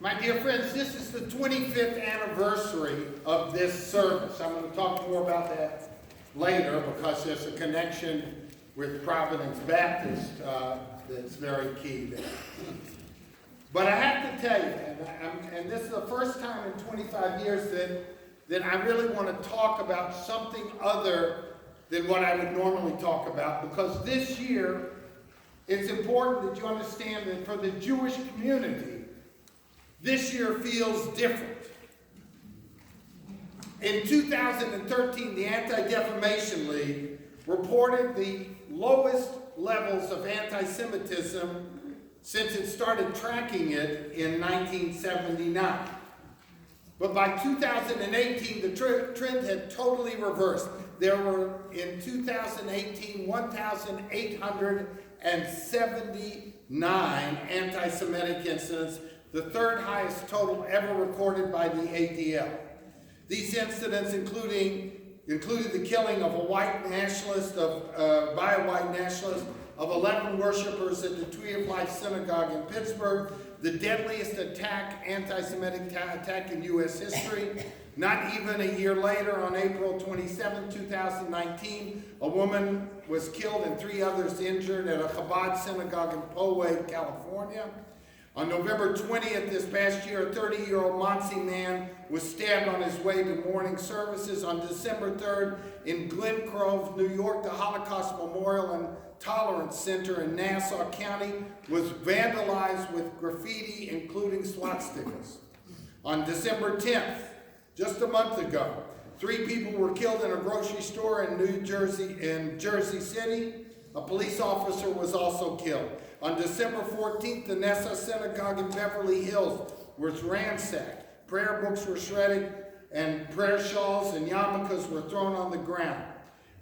My dear friends, this is the 25th anniversary of this service. I'm going to talk more about that later because there's a connection with Providence Baptist that's very key there. But I have to tell you, and this is the first time in 25 years that I really want to talk about something other than what I would normally talk about, because this year it's important that you understand that for the Jewish community, this year feels different. In 2013, the Anti-Defamation League reported the lowest levels of anti-Semitism since it started tracking it in 1979. But by 2018, the trend had totally reversed. There were, in 2018, 1,879 anti-Semitic incidents, the third highest total ever recorded by the ADL. These incidents included the killing of by a white nationalist of 11 worshipers at the Tree of Life Synagogue in Pittsburgh, the deadliest anti-Semitic attack in U.S. history. Not even a year later, on April 27, 2019, a woman was killed and 3 others injured at a Chabad synagogue in Poway, California. On November 20th this past year, a 30-year-old Monsey man was stabbed on his way to morning services. On December 3rd, in Glen Grove, New York, the Holocaust Memorial and Tolerance Center in Nassau County was vandalized with graffiti, including swastikas. On December 10th, just a month ago, 3 people were killed in a grocery store in Jersey City. A police officer was also killed. On December 14th, the Nessa Synagogue in Beverly Hills was ransacked. Prayer books were shredded, and prayer shawls and yarmulkes were thrown on the ground.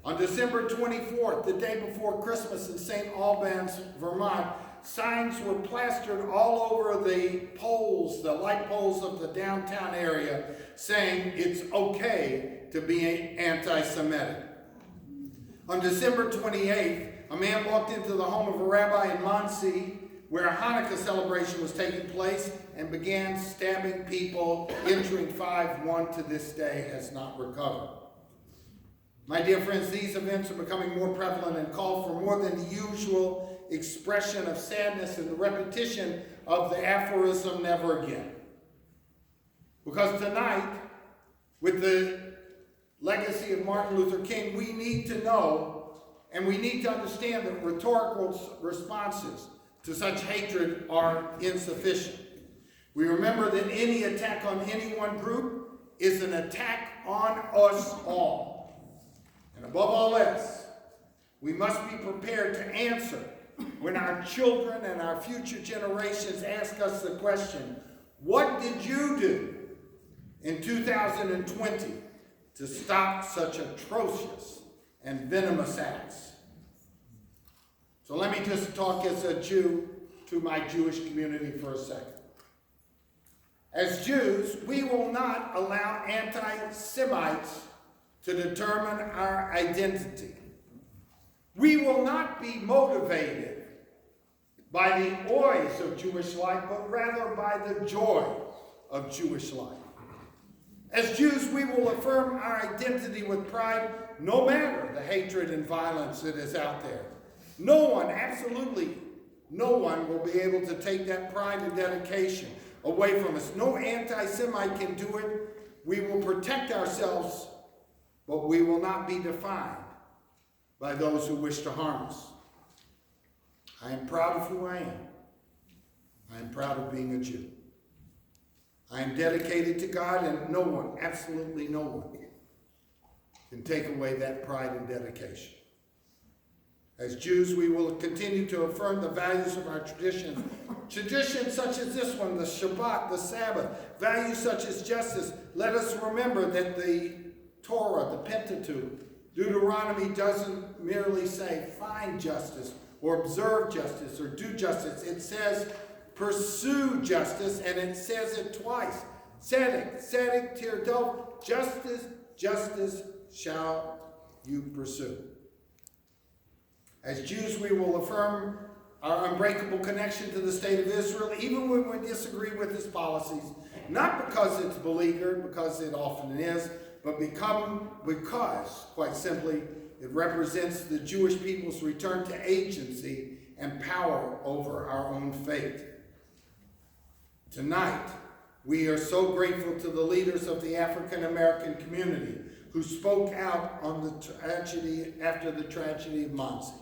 On December 24th, the day before Christmas in St. Albans, Vermont, signs were plastered all over the poles, the light poles of the downtown area, saying it's okay to be anti-Semitic. On December 28th, a man walked into the home of a rabbi in Monsey, where a Hanukkah celebration was taking place, and began stabbing people, injuring 5. One to this day has not recovered. My dear friends, these events are becoming more prevalent and call for more than the usual expression of sadness and the repetition of the aphorism, never again. Because tonight, with the legacy of Martin Luther King, we need to know and we need to understand that rhetorical responses to such hatred are insufficient. We remember that any attack on any one group is an attack on us all. And above all else, we must be prepared to answer when our children and our future generations ask us the question, what did you do in 2020 to stop such atrocious and venomous acts? So let me just talk as a Jew to my Jewish community for a second. As Jews, we will not allow anti-Semites to determine our identity. We will not be motivated by the oys of Jewish life, but rather by the joy of Jewish life. As Jews, we will affirm our identity with pride, no matter the hatred and violence that is out there. No one, absolutely no one, will be able to take that pride and dedication away from us. No anti-Semite can do it. We will protect ourselves, but we will not be defined by those who wish to harm us. I am proud of who I am. I am proud of being a Jew. I am dedicated to God, and no one, absolutely no one, can take away that pride and dedication. As Jews, we will continue to affirm the values of our traditions. Traditions such as this one, the Shabbat, the Sabbath, values such as justice. Let us remember that the Torah, the Pentateuch, Deuteronomy doesn't merely say find justice or observe justice or do justice. It says pursue justice, and it says it twice. Tzedek, tirdov, justice shall you pursue. As Jews, we will affirm our unbreakable connection to the state of Israel, even when we disagree with its policies, not because it's beleaguered, because it often is, but because, quite simply, it represents the Jewish people's return to agency and power over our own fate. Tonight, we are so grateful to the leaders of the African American community who spoke out on the tragedy after the tragedy of Muncie.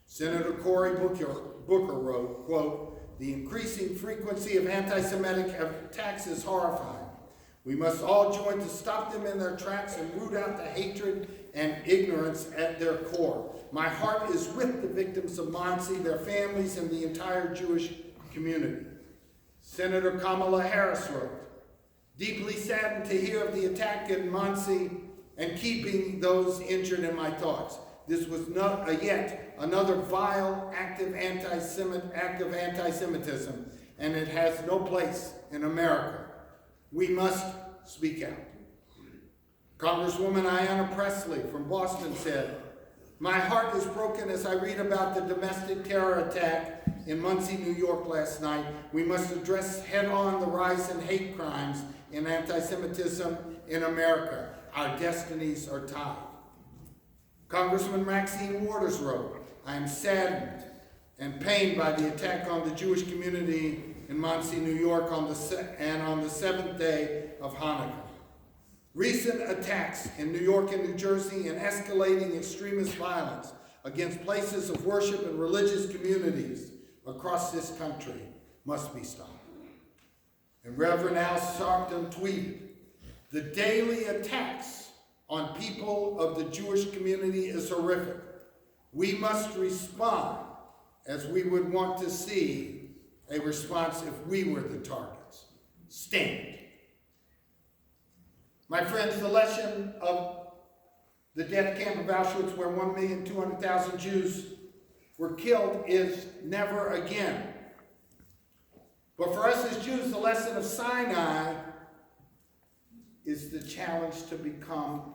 Senator Cory Booker wrote, quote, "The increasing frequency of anti-Semitic attacks is horrifying. We must all join to stop them in their tracks and root out the hatred and ignorance at their core. My heart is with the victims of Muncie, their families, and the entire Jewish community." Senator Kamala Harris wrote, "Deeply saddened to hear of the attack in Muncie and keeping those injured in my thoughts. This was not yet another vile act of anti-Semitism, and it has no place in America. We must speak out." Congresswoman Ayanna Pressley from Boston said, "My heart is broken as I read about the domestic terror attack in Muncie, New York last night. We must address head-on the rise in hate crimes and anti-Semitism in America. Our destinies are tied." Congressman Maxine Waters wrote, "I am saddened and pained by the attack on the Jewish community in Muncie, New York on the 7th day of Hanukkah. Recent attacks in New York and New Jersey and escalating extremist violence against places of worship and religious communities across this country must be stopped." And Reverend Al Sharpton tweeted, "The daily attacks on people of the Jewish community is horrific. We must respond as we would want to see a response if we were the targets. Stand." My friends, the lesson of the death camp of Auschwitz, where 1,200,000 Jews were killed, is never again. But for us as Jews, the lesson of Sinai is the challenge to become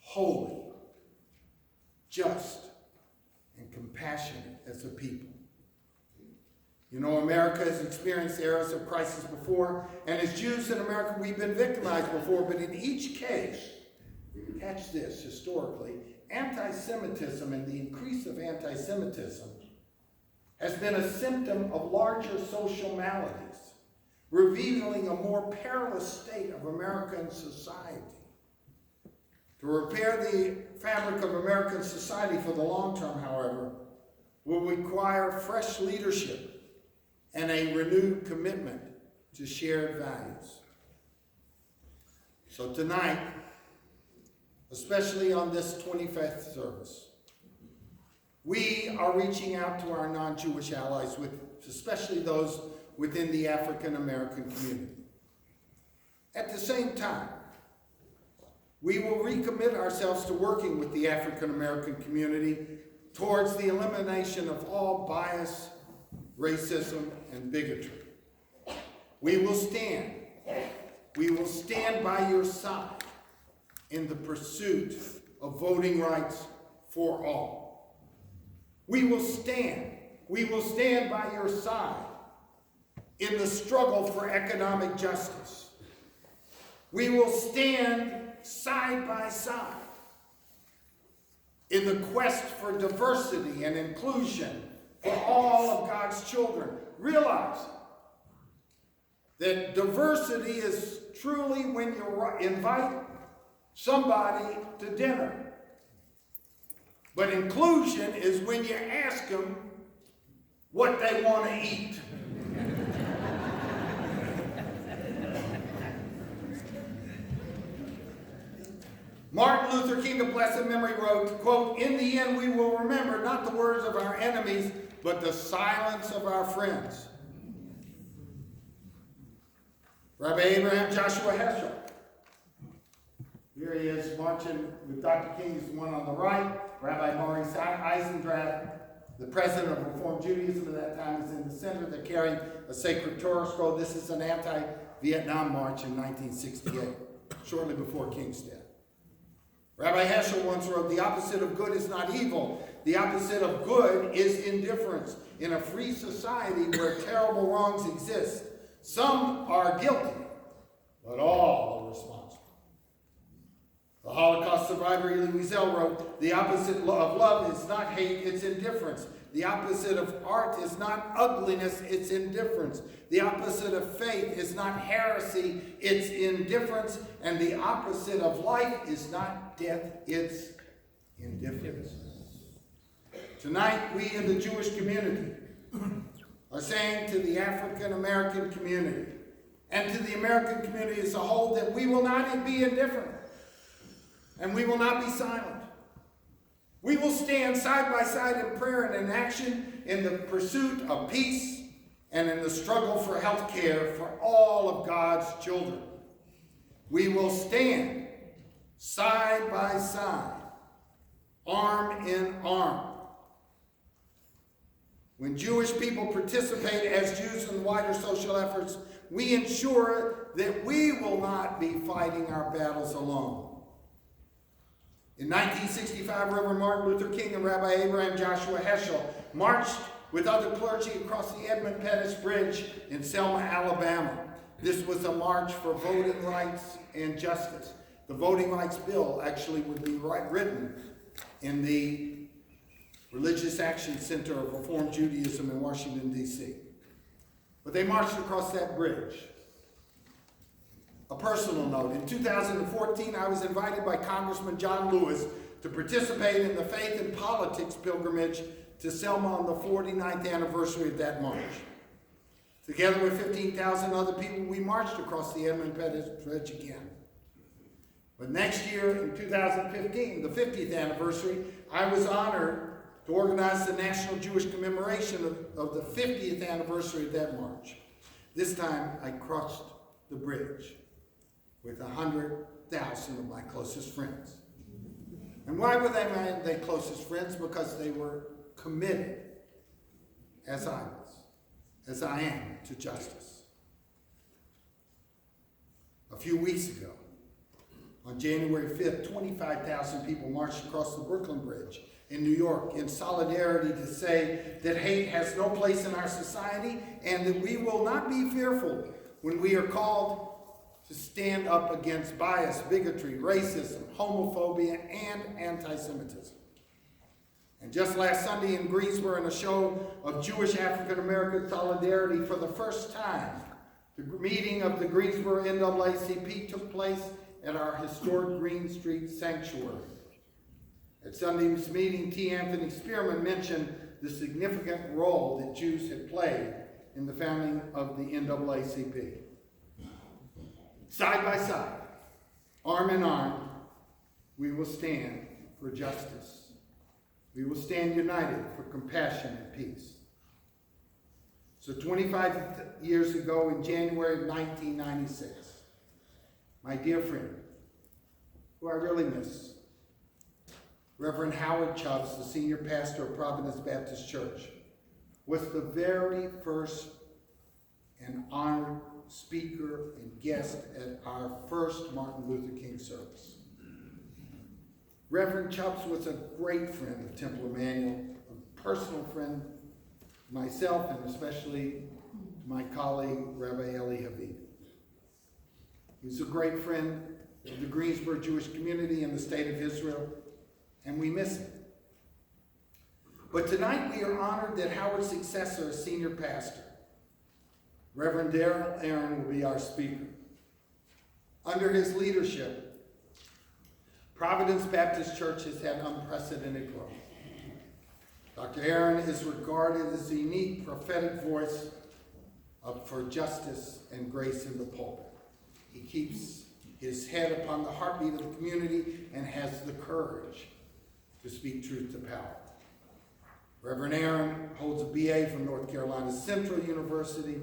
holy, just, and compassionate as a people. You know, America has experienced eras of crisis before, and as Jews in America, we've been victimized before, but in each case, catch this, historically, anti-Semitism and the increase of anti-Semitism has been a symptom of larger social maladies, revealing a more perilous state of American society. To repair the fabric of American society for the long term, however, will require fresh leadership and a renewed commitment to shared values. So tonight, especially on this 25th service, we are reaching out to our non-Jewish allies, especially those within the African American community. At the same time, we will recommit ourselves to working with the African American community towards the elimination of all bias, racism, and bigotry. We will stand by your side in the pursuit of voting rights for all. We will stand by your side in the struggle for economic justice. We will stand side by side in the quest for diversity and inclusion for all of God's children. Realize that diversity is truly when you invite somebody to dinner. But inclusion is when you ask them what they want to eat. Martin Luther King of blessed memory wrote, quote, "In the end we will remember not the words of our enemies, but the silence of our friends." Rabbi Abraham Joshua Heschel. Here he is marching with Dr. King, is the one on the right. Rabbi Maurice Eisendrath, the president of Reform Judaism at that time, is in the center. They're carrying a sacred Torah scroll. This is an anti-Vietnam march in 1968, shortly before King's death. Rabbi Heschel once wrote, "The opposite of good is not evil. The opposite of good is indifference. In a free society where terrible wrongs exist, some are guilty, but all are responsible. The Holocaust survivor Elie Wiesel wrote, the opposite of love is not hate, it's indifference. The opposite of art is not ugliness, it's indifference. The opposite of faith is not heresy, it's indifference. And the opposite of life is not death, it's indifference. Tonight, we in the Jewish community are saying to the African American community and to the American community as a whole that we will not be indifferent and we will not be silent. We will stand side by side in prayer and in action in the pursuit of peace and in the struggle for health care for all of God's children. We will stand side by side, arm in arm. When Jewish people participate as Jews in wider social efforts, we ensure that we will not be fighting our battles alone. In 1965, Reverend Martin Luther King and Rabbi Abraham Joshua Heschel marched with other clergy across the Edmund Pettus Bridge in Selma, Alabama. This was a march for voting rights and justice. The Voting Rights Bill actually would be written in the Religious Action Center of Reform Judaism in Washington, D.C. But they marched across that bridge. A personal note, in 2014, I was invited by Congressman John Lewis to participate in the Faith and Politics pilgrimage to Selma on the 49th anniversary of that march. Together with 15,000 other people, we marched across the Edmund Pettus Bridge again. But next year, in 2015, the 50th anniversary, I was honored to organize the National Jewish Commemoration of the 50th anniversary of that march. This time, I crossed the bridge with 100,000 of my closest friends. And why were they my closest friends? Because they were committed, as I am, to justice. A few weeks ago, on January 5th, 25,000 people marched across the Brooklyn Bridge in New York in solidarity to say that hate has no place in our society and that we will not be fearful when we are called to stand up against bias, bigotry, racism, homophobia, and anti-Semitism. And just last Sunday in Greensboro, in a show of Jewish African-American solidarity, for the first time, the meeting of the Greensboro NAACP took place at our historic Green Street Sanctuary. At Sunday's meeting, T. Anthony Spearman mentioned the significant role that Jews had played in the founding of the NAACP. Side by side, arm in arm, we will stand for justice. We will stand united for compassion and peace. So 25 years ago, in January of 1996, my dear friend, who I really miss, Reverend Howard Chubbs, the senior pastor of Providence Baptist Church, was the very first and honored speaker and guest at our first Martin Luther King service. Reverend Chubbs was a great friend of Temple Emmanuel, a personal friend to myself and especially to my colleague, Rabbi Eli Haviv. He was a great friend of the Greensboro Jewish community and the state of Israel, and we miss him. But tonight we are honored that Howard's successor as senior pastor, Reverend Darrell Aaron, will be our speaker. Under his leadership, Providence Baptist Church has had unprecedented growth. Dr. Aaron is regarded as a unique prophetic voice for justice and grace in the pulpit. He keeps his head upon the heartbeat of the community and has the courage to speak truth to power. Reverend Aaron holds a BA from North Carolina Central University,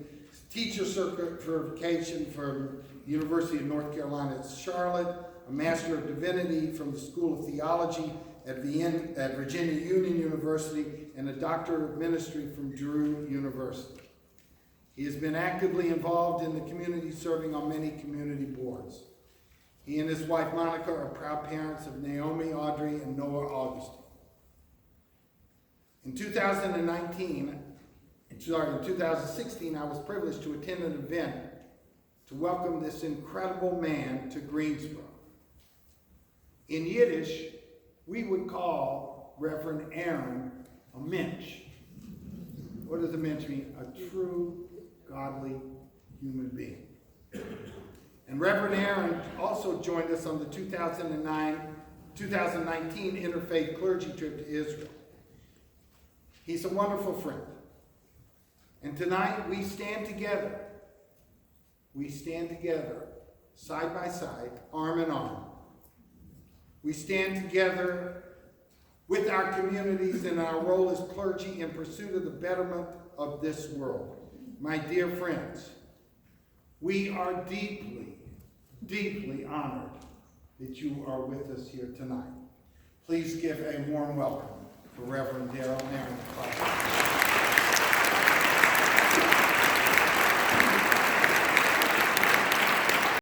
teacher certification from the University of North Carolina at Charlotte, a Master of Divinity from the School of Theology at Virginia Union University, and a Doctor of Ministry from Drew University. He has been actively involved in the community, serving on many community boards. He and his wife Monica are proud parents of Naomi, Audrey, and Noah Augustine. In 2016, I was privileged to attend an event to welcome this incredible man to Greensboro. In Yiddish, we would call Reverend Aaron a mensch. What does a mensch mean? A true, godly human being. And Reverend Aaron also joined us on the 2019 Interfaith Clergy trip to Israel. He's a wonderful friend. And tonight we stand together. We stand together, side by side, arm in arm. We stand together with our communities in our role as clergy in pursuit of the betterment of this world. My dear friends, we are deeply, deeply honored that you are with us here tonight. Please give a warm welcome to Reverend Darrell Aaron.